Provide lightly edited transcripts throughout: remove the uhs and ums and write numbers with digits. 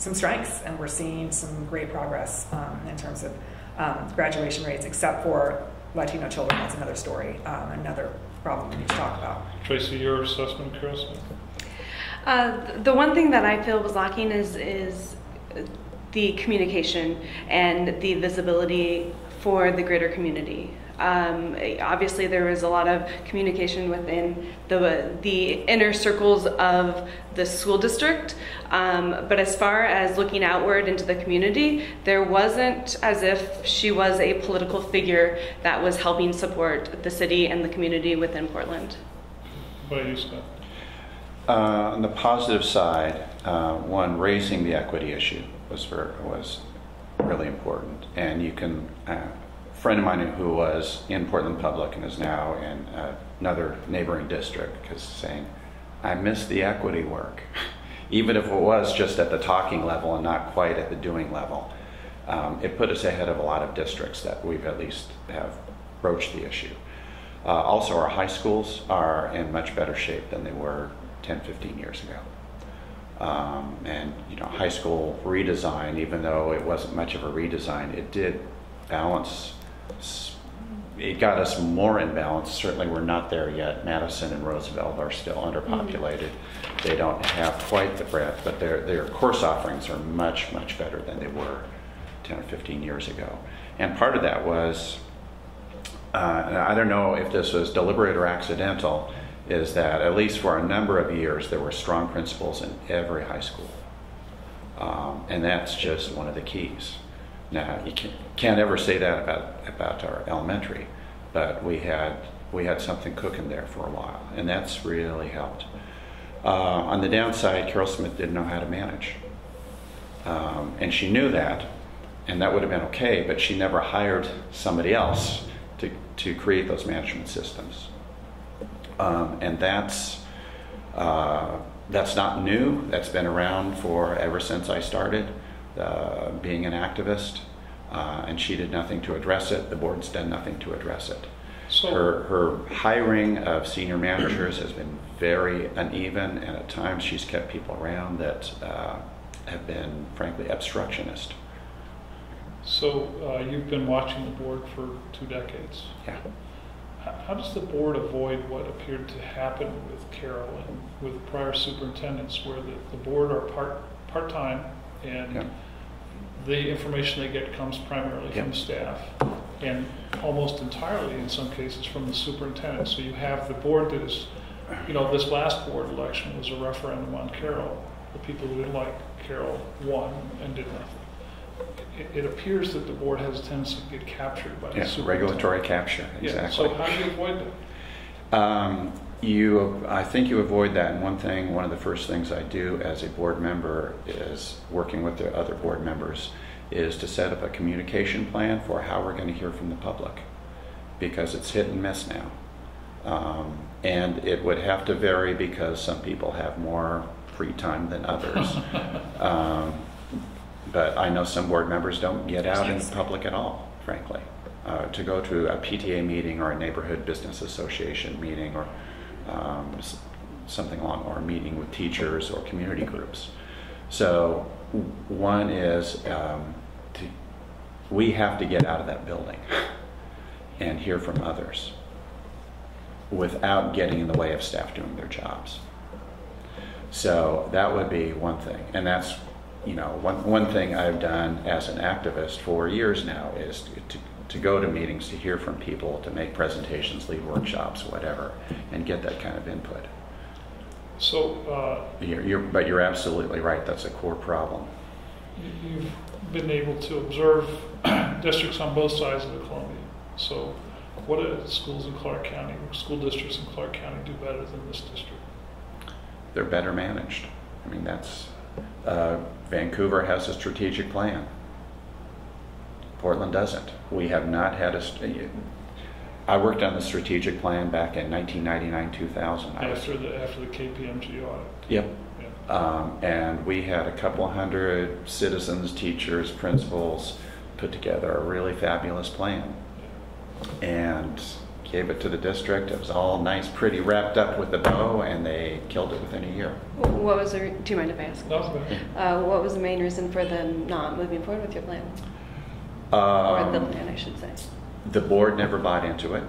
some strengths, and we're seeing some great progress in terms of graduation rates, except for Latino children. That's another story, another problem we need to talk about. Tracy, your assessment, Carol Smith? The one thing that I feel was lacking is the communication and the visibility for the greater community. Obviously, there was a lot of communication within the inner circles of the school district, but as far as looking outward into the community, there wasn't as if she was a political figure that was helping support the city and the community within Portland. What do you, Scott? On the positive side, one, raising the equity issue was really important, and you can. A friend of mine who was in Portland Public and is now in another neighboring district is saying, I miss the equity work, even if it was just at the talking level and not quite at the doing level. It put us ahead of a lot of districts that we've at least have broached the issue. Also, our high schools are in much better shape than they were 10, 15 years ago. And high school redesign, even though it wasn't much of a redesign, it did balance. It got us more in balance. Certainly we're not there yet. Madison and Roosevelt are still underpopulated. Mm-hmm. They don't have quite the breadth, but their course offerings are much, much better than they were 10 or 15 years ago. And part of that was, and I don't know if this was deliberate or accidental, is that at least for a number of years there were strong principals in every high school. And that's just one of the keys. Now, you can't ever say that about our elementary, but we had something cooking there for a while, and that's really helped. On the downside, Carol Smith didn't know how to manage, and she knew that, and that would have been okay, but she never hired somebody else to create those management systems. And that's not new. That's been around for ever since I started being an activist, and she did nothing to address it. The board's done nothing to address it. So her hiring of senior managers has been very uneven, and at times she's kept people around that have been, frankly, obstructionist. So you've been watching the board for 2 decades. Yeah. How does the board avoid what appeared to happen with Carol and with prior superintendents, where the board are part-time and the information they get comes primarily from staff and almost entirely, in some cases, from the superintendent? So you have the board that is, this last board election was a referendum on Carol. The people who didn't like Carol won and did nothing. It appears that the board has a tendency to get captured by the superintendent. Regulatory capture, exactly. Yeah, so how do you avoid that? I think you avoid that, and one of the first things I do as a board member is, working with the other board members, is to set up a communication plan for how we're going to hear from the public, because it's hit and miss now. And it would have to vary because some people have more free time than others. But I know some board members don't get out in public at all, frankly. To go to a PTA meeting or a neighborhood business association meeting or something along, or a meeting with teachers or community groups. So one is we have to get out of that building and hear from others without getting in the way of staff doing their jobs. So that would be one thing, and that's one thing I've done as an activist for years now is to go to meetings, to hear from people, to make presentations, lead workshops, whatever, and get that kind of input. So, but you're absolutely right. That's a core problem. You've been able to observe districts on both sides of the Columbia. So, what do schools in Clark County, or school districts in Clark County, do better than this district? They're better managed. I mean, that's Vancouver has a strategic plan. Portland doesn't. We have not had I worked on the strategic plan back in 1999-2000. After the KPMG audit. Yep. Yeah. And we had a couple hundred citizens, teachers, principals put together a really fabulous plan. Yeah. And gave it to the district. It was all nice, pretty wrapped up with a bow, and they killed it within a year. What was the, do you mind if I ask? That was good. What was the main reason for them not moving forward with your plan? Or the plan, I should say. The board never bought into it,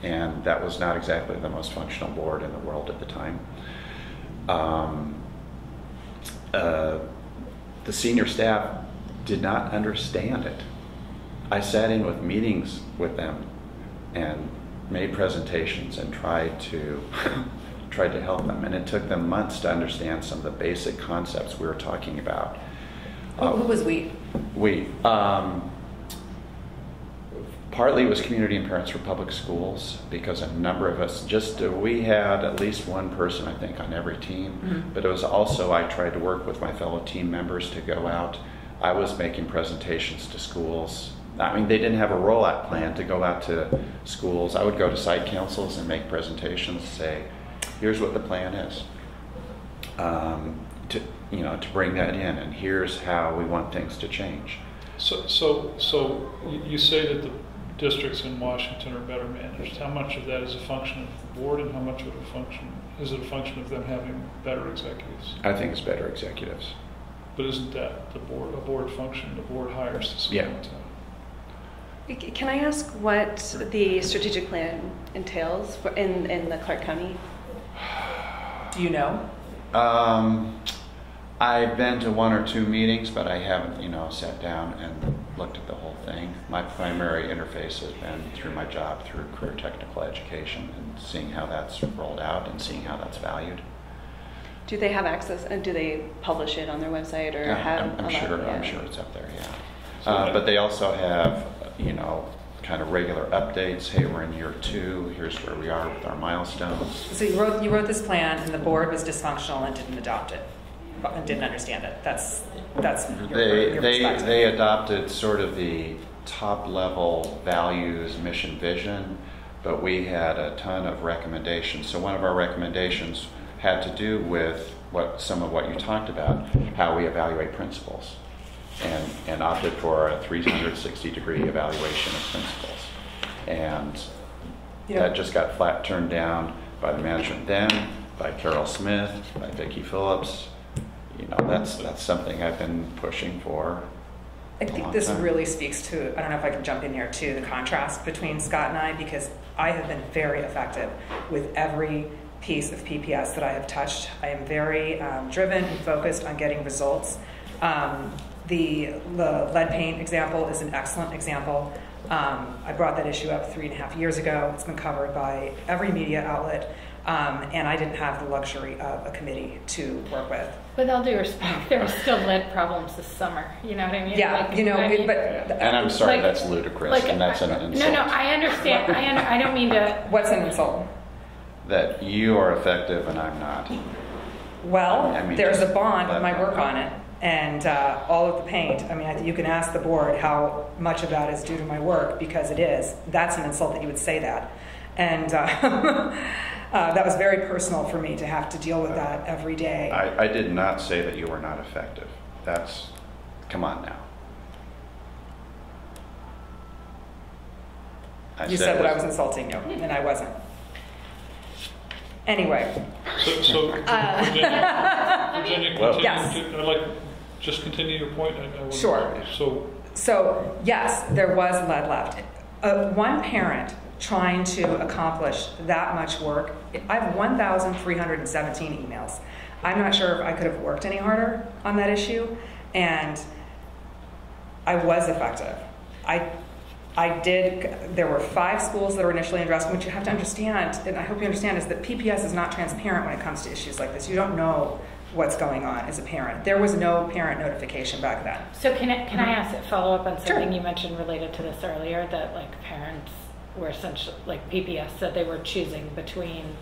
and that was not exactly the most functional board in the world at the time. The senior staff did not understand it. I sat in with meetings with them and made presentations and tried to help them, and it took them months to understand some of the basic concepts we were talking about. Who was we? We. Partly it was community and parents for public schools, because a number of us, we had at least one person, I think, on every team. Mm-hmm. But it was also, I tried to work with my fellow team members to go out. I was making presentations to schools. I mean, they didn't have a rollout plan to go out to schools. I would go to site councils and make presentations, say, here's what the plan is, to bring that in, and here's how we want things to change. So you say that the districts in Washington are better managed. How much of that is a function of the board, and how much of it is it a function of them having better executives? I think it's better executives. But isn't that a board function? The board hires the superintendent. Can I ask what the strategic plan entails in the Clark County? Do you know? I've been to one or two meetings, but I haven't, sat down and looked at the whole thing. My primary interface has been through my job through career technical education, and seeing how that's rolled out and seeing how that's valued. Do they have access, and do they publish it on their website, or have? I'm sure it's up there. Yeah, but they also have, kind of regular updates. Hey, we're in year 2. Here's where we are with our milestones. So you wrote this plan, and the board was dysfunctional and didn't adopt it, and didn't understand it. That's your perspective. They adopted sort of the top level values, mission, vision, but we had a ton of recommendations. So one of our recommendations had to do with some of what you talked about, how we evaluate principals, and opted for a 360-degree evaluation of principals. And that just got flat turned down by the management then, by Carol Smith, by Vicki Phillips. That's something I've been pushing for. I think this really speaks to, I don't know if I can jump in here too, the contrast between Scott and I, because I have been very effective with every piece of PPS that I have touched. I am very driven and focused on getting results. The lead paint example is an excellent example. I brought that issue up 3.5 years ago. It's been covered by every media outlet, and I didn't have the luxury of a committee to work with. With all due respect, there were still lead problems this summer. You know what I mean? Yeah, and I'm sorry, that's ludicrous, and that's an insult. No, I understand. I don't mean to. What's an insult? That you are effective and I'm not. Well, there's a bond with my work on it, and all of the paint. I mean, you can ask the board how much of that is due to my work, because it is. That's an insult that you would say that. And that was very personal for me to have to deal with that every day. I did not say that you were not effective. Come on now. You said that I was insulting you, and I wasn't. Anyway. So Virginia, continue. Yes. Just continue your point. Sure. So yes, there was lead left. One parent trying to accomplish that much work. I have 1,317 emails. I'm not sure if I could have worked any harder on that issue, and I was effective. I did. There were 5 schools that were initially addressed. What you have to understand, and I hope you understand, is that PPS is not transparent when it comes to issues like this. You don't know what's going on as a parent. There was no parent notification back then. So can I follow up on something Sure. you mentioned related to this earlier, that parents were essentially, PPS said they were choosing between,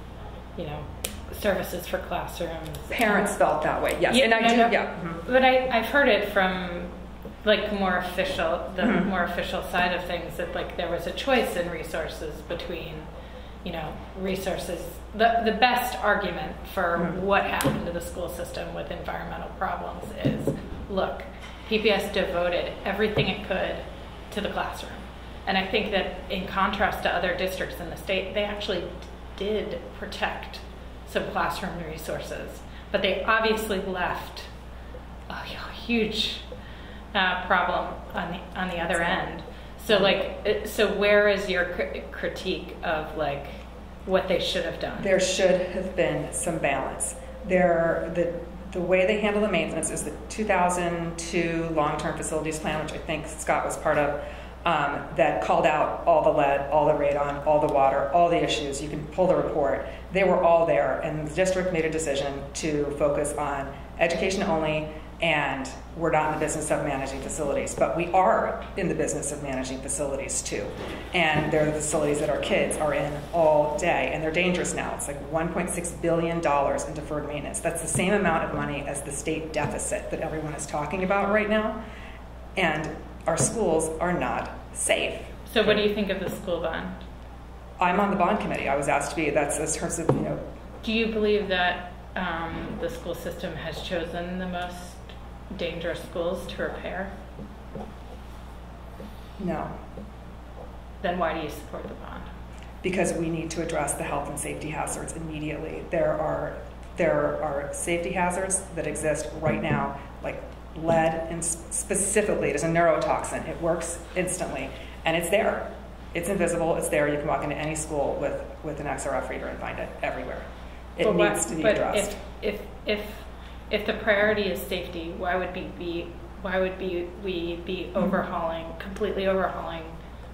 services for classrooms. Parents felt that way, yes. Yeah, and I do. Yeah. Mm-hmm. But I've heard it from more official, the more official side of things, that there was a choice in resources between, resources. The best argument for what happened to the school system with environmental problems is, look, PPS devoted everything it could to the classroom. And I think that in contrast to other districts in the state, they actually did protect some classroom resources, but they obviously left a huge problem on the other end. So so where is your critique of like what they should have done? There should have been some balance. The way they handle the maintenance is the 2002 long-term facilities plan, which I think Scott was part of, that called out all the lead, all the radon, all the water, all the issues. You can pull the report. They were all there, and the district made a decision to focus on education only, and we're not in the business of managing facilities, but we are in the business of managing facilities too. And they're the facilities that our kids are in all day, and they're dangerous now. It's like $1.6 billion in deferred maintenance. That's the same amount of money as the state deficit that everyone is talking about right now. And our schools are not safe. So what do you think of the school bond? I'm on the bond committee. I was asked to be, that's in terms of, Do you believe that the school system has chosen the most dangerous schools to repair? No. Then why do you support the bond? Because we need to address the health and safety hazards immediately. There are safety hazards that exist right now, like lead, and specifically it is a neurotoxin. It works instantly, and it's there. It's invisible. It's there. You can walk into any school with an XRF reader and find it everywhere. It needs to be addressed. If the priority is safety, why would we be completely overhauling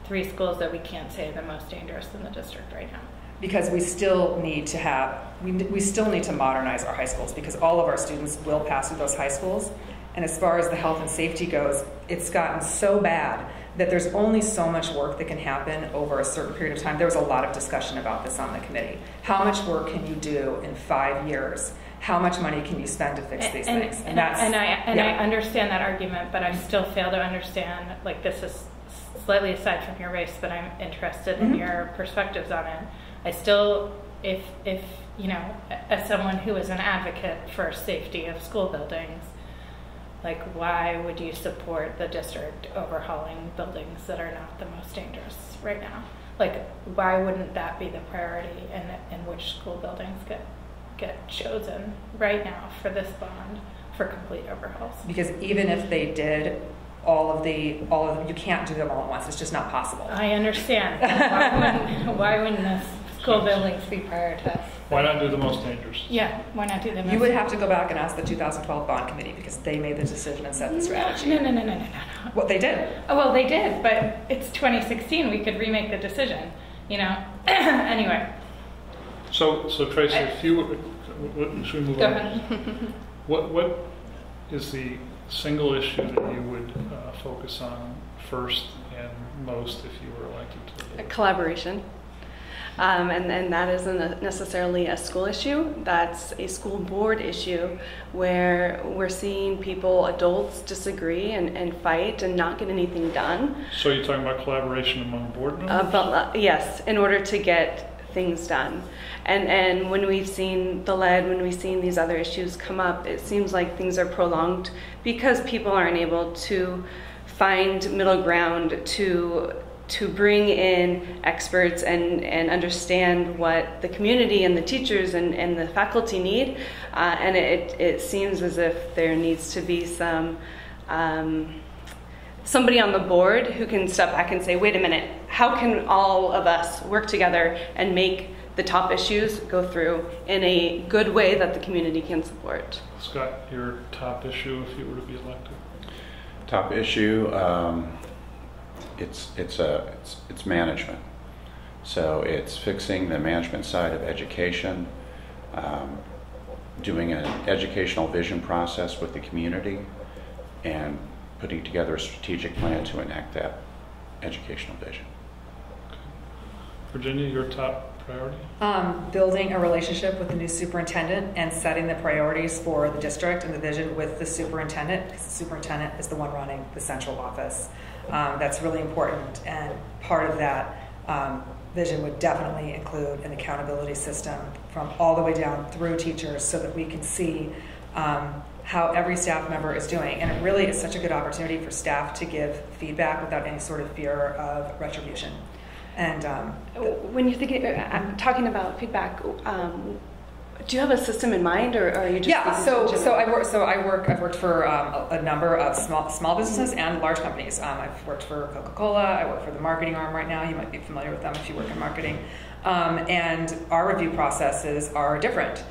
3 schools that we can't say are the most dangerous in the district right now? Because we still need to we still need to modernize our high schools, because all of our students will pass through those high schools. And as far as the health and safety goes, it's gotten so bad that there's only so much work that can happen over a certain period of time. There was a lot of discussion about this on the committee. How much work can you do in 5 years? How much money can you spend to fix these things? I understand that argument, but I still fail to understand, like, this is slightly aside from your race, but I'm interested in your perspectives on it. I still, if as someone who is an advocate for safety of school buildings, like, why would you support the district overhauling buildings that are not the most dangerous right now? Like, why wouldn't that be the priority in which school buildings get chosen right now for this bond for complete overhauls? Because even if they did all of them, you can't do them all at once. It's just not possible. I understand. Why wouldn't the school buildings be prioritized? Why not do the most dangerous? Yeah, why not do the most? You would have to go back and ask the 2012 bond committee, because they made the decision and set the strategy. No. What they did. Oh, well, they did, but it's 2016. We could remake the decision, Anyway. So Tracy, should we move Go on? ahead. What is the single issue that you would focus on first and most if you were elected to the board? Collaboration. And that isn't necessarily a school issue. That's a school board issue where we're seeing adults disagree and fight and not get anything done. So you're talking about collaboration among board members? Yes, in order to get things done. And when we've seen the lead, when we've seen these other issues come up, it seems like things are prolonged because people aren't able to find middle ground to bring in experts and understand what the community and the teachers and the faculty need. And it seems as if there needs to be somebody on the board who can step back and say, wait a minute, how can all of us work together and make the top issues go through in a good way that the community can support? Scott, your top issue if you were to be elected? Top issue, it's management. So it's fixing the management side of education, doing an educational vision process with the community, and putting together a strategic plan to enact that educational vision. Okay. Virginia, your top priority? Building a relationship with the new superintendent and setting the priorities for the district and the vision with the superintendent, because the superintendent is the one running the central office. That's really important, and part of that vision would definitely include an accountability system from all the way down through teachers, so that we can see how every staff member is doing. And it really is such a good opportunity for staff to give feedback without any sort of fear of retribution. And when you're thinking, talking about feedback, do you have a system in mind, or are you just? Yeah, I've worked for a number of small businesses and large companies. I've worked for Coca-Cola. I work for the marketing arm right now. You might be familiar with them if you work in marketing. And our review processes are different.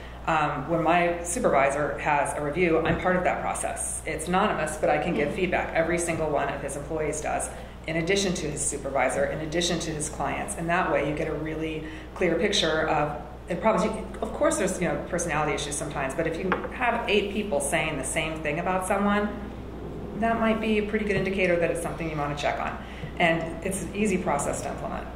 When my supervisor has a review, I'm part of that process. It's anonymous, but I can give feedback. Every single one of his employees does, in addition to his supervisor, in addition to his clients. And that way you get a really clear picture of, and probably, of course there's personality issues sometimes, but if you have 8 people saying the same thing about someone, that might be a pretty good indicator that it's something you want to check on. And it's an easy process to implement.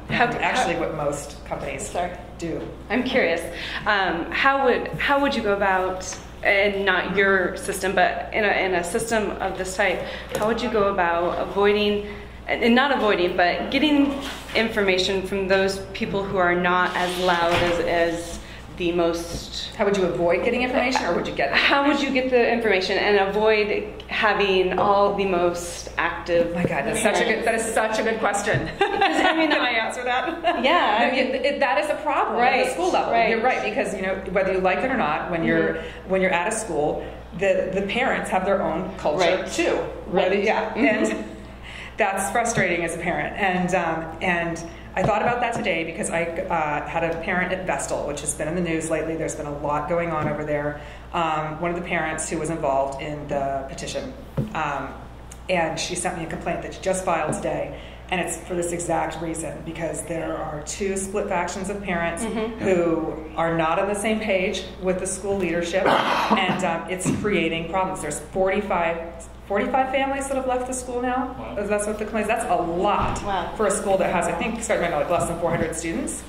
What most companies do. I'm curious. How would you go about, and not your system, but in a system of this type, how would you go about avoiding, and not avoiding, but getting information from those people who are not as loud as the most? How would you avoid getting information, or would you get it? How would you get the information and avoid having all the most active? My God, that is such a good question. I mean, can I answer that? Yeah, that is a problem at the school level. You're right, because whether you like it or not, when you're at a school, the parents have their own culture too. Right. Yeah. And that's frustrating as a parent. And I thought about that today because I had a parent at Vestal, which has been in the news lately. There's been a lot going on over there. One of the parents who was involved in the petition, and she sent me a complaint that she just filed today, and it's for this exact reason, because there are 2 split factions of parents who are not on the same page with the school leadership, and it's creating problems. There's 45 families that have left the school now. Wow. That's what the complaint is. That's a lot for a school that has, I think, starting right now, less than 400 students.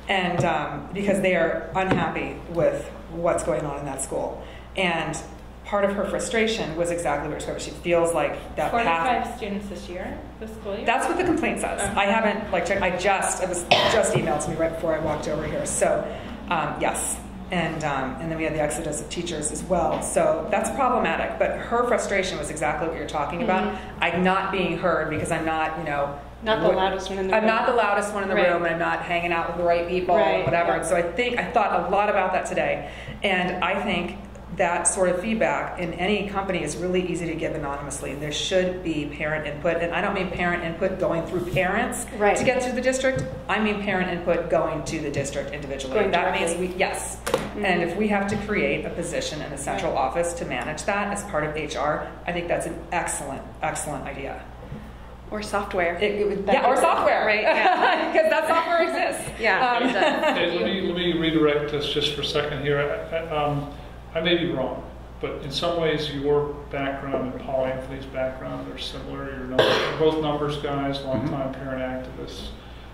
And because they are unhappy with what's going on in that school. And part of her frustration was exactly what she feels like that 45 students this year, this school year? That's what the complaint says. I haven't checked. It was just emailed to me right before I walked over here. So, yes. And then we had the exodus of teachers as well. So that's problematic. But her frustration was exactly what you're talking about. I'm not being heard because I'm not, not the loudest one in the room. I'm not the loudest one in the room, and I'm not hanging out with the right people and whatever. And so I thought a lot about that today. And I think that sort of feedback in any company is really easy to give anonymously. There should be parent input, and I don't mean parent input going through parents to get to the district. I mean parent input going to the district individually. That means and if we have to create a position in the central office to manage that as part of HR, I think that's an excellent idea. Or software. Or software, right? Yeah, because that software exists. Hey, let me redirect this just for a second here. I may be wrong, but in some ways your background and Paul Anthony's background are similar. You're both numbers guys, longtime parent activists.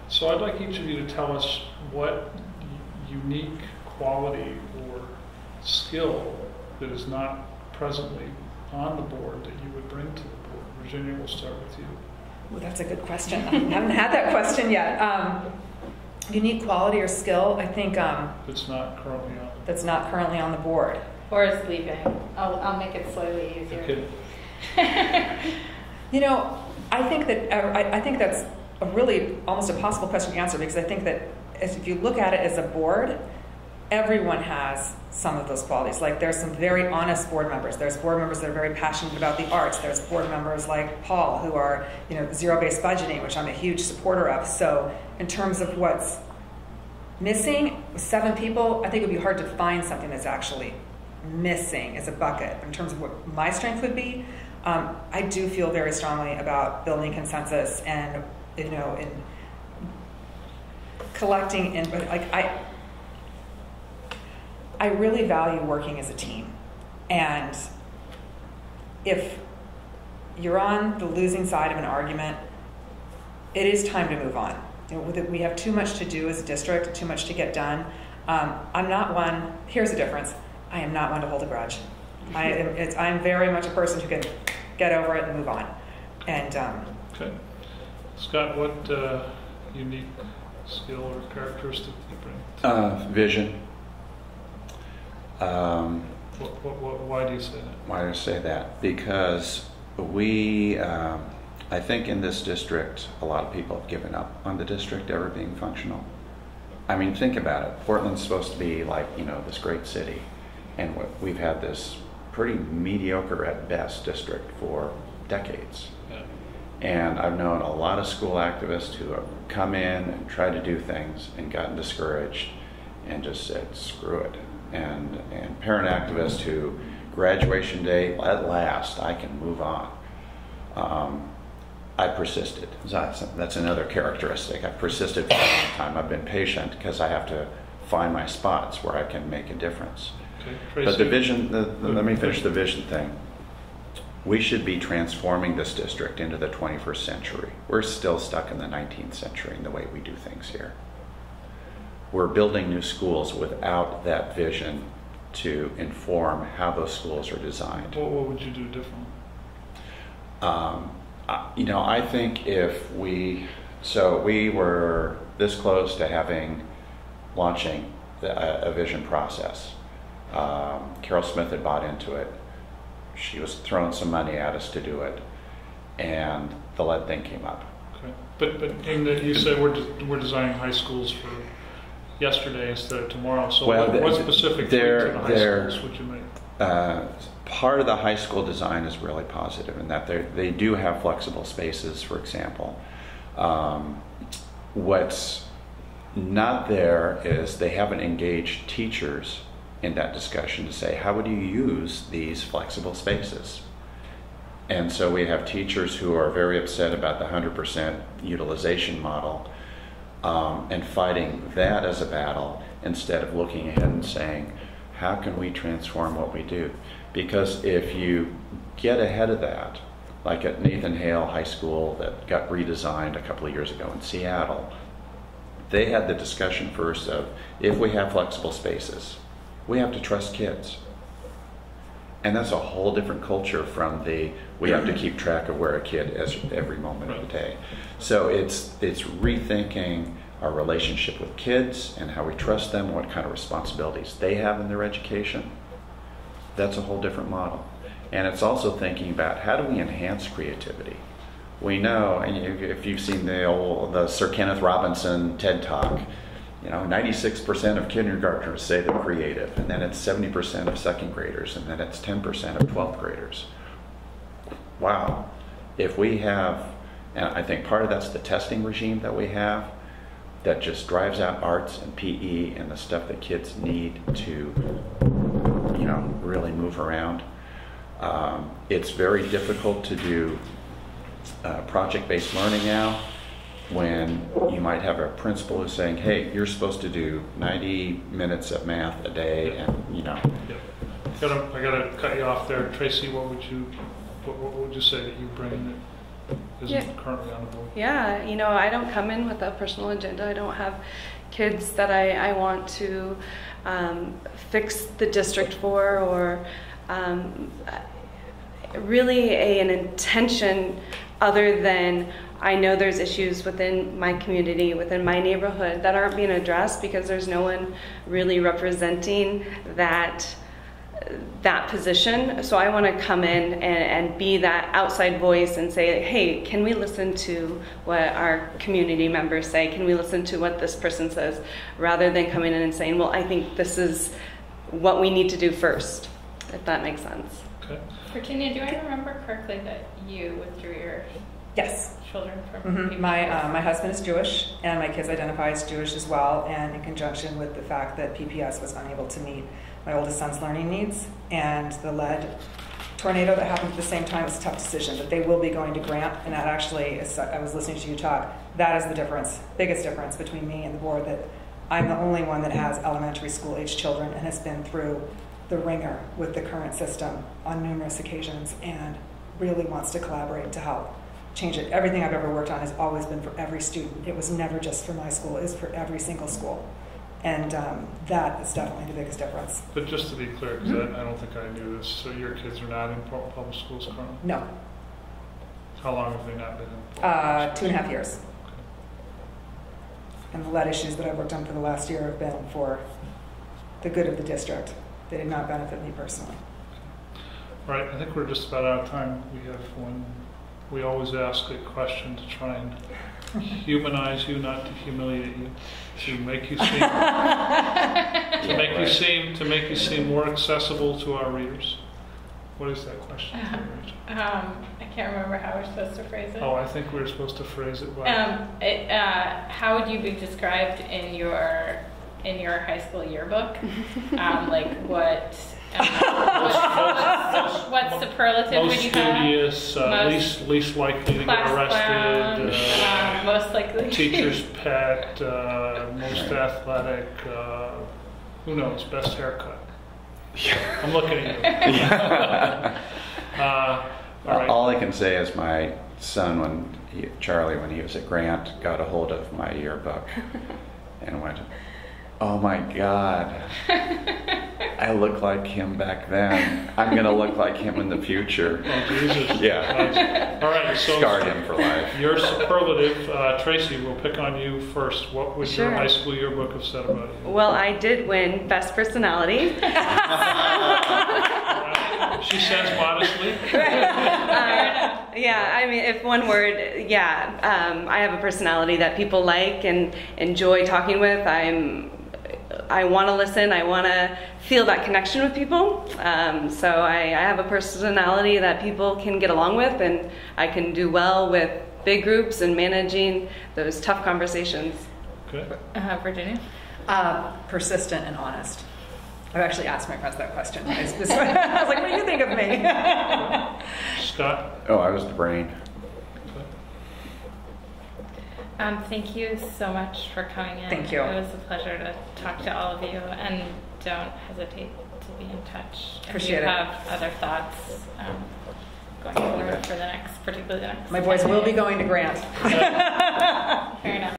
So I'd like each of you to tell us what unique quality or skill that is not presently on the board that you would bring to the board. Virginia, we'll start with you. Well, that's a good question. I haven't had that question yet. Unique quality or skill, I think. That's not currently on the board. Or is leaving. I'll make it slightly easier. Okay. I think that's a really almost impossible question to answer, because I think that if you look at it as a board, everyone has some of those qualities. Like, there's some very honest board members. There's board members that are very passionate about the arts. There's board members like Paul who are, zero-based budgeting, which I'm a huge supporter of. So in terms of what's missing, with 7 people, I think it would be hard to find something that's actually missing as a bucket. In terms of what my strength would be, I do feel very strongly about building consensus and, in collecting input. I really value working as a team. And if you're on the losing side of an argument, it is time to move on. We have too much to do as a district, too much to get done. I'm not one, here's the difference, I am not one to hold a grudge. I'm very much a person who can get over it and move on. And okay. Scott, what unique skill or characteristic do you bring? Vision. Why do you say that? Why do I say that? Because I think in this district, a lot of people have given up on the district ever being functional. I mean, think about it. Portland's supposed to be like, this great city. And we've had this pretty mediocre at best district for decades. Yeah. And I've known a lot of school activists who have come in and tried to do things and gotten discouraged and just said, screw it. And parent activists who, graduation day, at last, I can move on. I persisted. That's another characteristic. I've persisted for a long time. I've been patient because I have to find my spots where I can make a difference. Okay. But the vision, let me finish the vision thing. We should be transforming this district into the 21st century. We're still stuck in the 19th century in the way we do things here. We're building new schools without that vision to inform how those schools are designed. What would you do differently? I think if we were this close to launching a vision process. Carol Smith had bought into it. She was throwing some money at us to do it, and the lead thing came up. Okay, but you said we're designing high schools for yesterday instead of tomorrow. So what specific to the high schools would you make? Part of the high school design is really positive in that they do have flexible spaces, for example. What's not there is they haven't engaged teachers in that discussion to say, how would you use these flexible spaces? And so we have teachers who are very upset about the 100% utilization model and fighting that as a battle instead of looking ahead and saying, how can we transform what we do? Because if you get ahead of that, like at Nathan Hale High School that got redesigned a couple of years ago in Seattle, they had the discussion first of, if we have flexible spaces, we have to trust kids. And that's a whole different culture from we have to keep track of where a kid is every moment of the day. So it's rethinking our relationship with kids and how we trust them, what kind of responsibilities they have in their education. That's a whole different model. And it's also thinking about how do we enhance creativity. We know, and if you've seen the Sir Kenneth Robinson TED Talk, 96% of kindergartners say they're creative, and then it's 70% of second graders, and then it's 10% of 12th graders. Wow. If we have, and I think part of that's the testing regime that we have that just drives out arts and PE and the stuff that kids need to, really move around. It's very difficult to do project-based learning now, when you might have a principal who's saying, hey, you're supposed to do 90 minutes of math a day, and Yep. I gotta cut you off there. Tracy, what would you say that you bring that isn't currently on the board? Yeah, I don't come in with a personal agenda. I don't have kids that I want to fix the district for, or really an intention other than I know there's issues within my community, within my neighborhood that aren't being addressed because there's no one really representing that position. So I want to come in and be that outside voice and say, hey, can we listen to what our community members say? Can we listen to what this person says? Rather than coming in and saying, well, I think this is what we need to do first, if that makes sense. Okay. Virginia, do I remember correctly that you withdrew your Yes. children from Mm-hmm. My husband is Jewish, and my kids identify as Jewish as well, and in conjunction with the fact that PPS was unable to meet my oldest son's learning needs, and the lead tornado that happened at the same time was a tough decision, but they will be going to grant, and that actually, as I was listening to you talk, that is the difference, biggest difference between me and the board, that I'm the only one that has elementary school age children and has been through the ringer with the current system on numerous occasions and really wants to collaborate to help change it. Everything I've ever worked on has always been for every student. It was never just for my school. It was for every single school. And that is definitely the biggest difference. But just to be clear, because I don't think I knew this, so your kids are not in public schools currently? No. How long have they not been in public schools? 2.5 years. Okay. And the lead issues that I've worked on for the last year have been for the good of the district. They did not benefit me personally. All right, I think we're just about out of time. We have one. We always ask a question to try and humanize you, not to humiliate you, to make you seem to make you seem more accessible to our readers. What is that question? I can't remember how we're supposed to phrase it. Oh, I think we're supposed to phrase it by. How would you be described in your high school yearbook? Like what? What superlative would you have? Most studious, least likely to get arrested, most likely teacher's pet, most athletic, who knows, best haircut. I'm looking at you. All right. All I can say is my son, Charlie, when he was at Grant, got a hold of my yearbook and went, "Oh my God, I look like him back then. I'm going to look like him in the future." Oh, Jesus. Yeah. All right, so scarred him for life. Your superlative, Tracy, we'll pick on you first. What would your Sure. high school yearbook have said about you? Well, I did win Best Personality. She says modestly. Yeah, I mean, if one word, I have a personality that people like and enjoy talking with. I want to listen. I want to feel that connection with people. So I have a personality that people can get along with, and I can do well with big groups and managing those tough conversations. Good. Virginia? Persistent and honest. I've actually asked my friends that question. I was like, what do you think of me? Scott? Oh, I was the brain. Thank you so much for coming in. Thank you. It was a pleasure to talk to all of you, and don't hesitate to be in touch Appreciate if you it. have other thoughts going forward for particularly the next. My boys will be going to Grant. Fair enough.